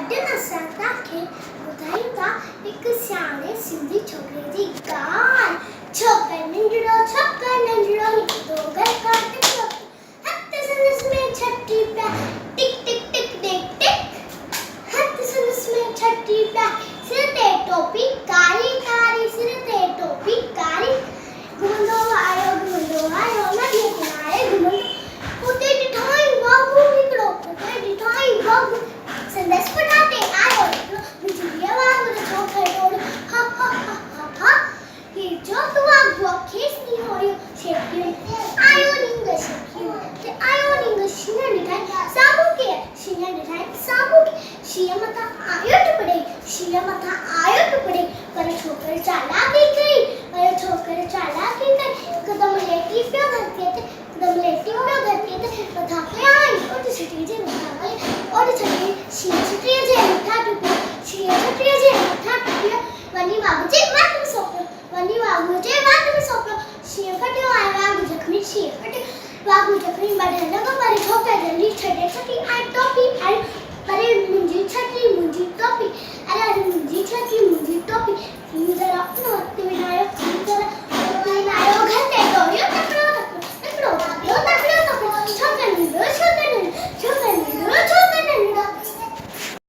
अॼु असां तव्हांखे ॿुधायूं था हिकु सियाणे सिंधी छोकिरे जी ॻाल्हि। छोकिरो नंढड़ो निकितो घर खां निकितो, हथ संदसि में छटी पिया टिक टिक टिक टिक टिक, हथ संदसि में छटी पिया, सिर ते टोपी कारी कारी, सिर ते टोपी कारी। घुमंदो आयो नदीअ किनारे घुमंदो, उते ॾिठई बाबू हिकिड़ो, उते ॾिठई बाबू संदसि पटाटे आयो हिकिड़ो, बिजलीअ वांगुरु छोकिरो हा हा हा हा हा, हीउ जो तूं वांगुरु खेसि होड़ियो शेकियो आयो नींग शेकियो ते आयो नींग शींहं ॾिठाई साम्हूं के शींहं ॾिठाई साम्हूं के शींहं मथां आयो टुकड़े, शींहं मथां आयो टुकड़े, पर छोकिरो चालाकी कई, हिकदम लेटी पियो धरतीअ ते, मथां पे आई ओॾ छटीअ जे मथां आई, ओॾ छटी शींहं छटीअ जे मथां टुपियो, वञी बाबू जे वात में सोपियो, शींहं कटियो ऐं वाघ जख़्मी बाबू जख़्मी बढ़ण लॻो, पर छोकिरो जल्दी छॾे छॾी ऐं टोपी आई, पर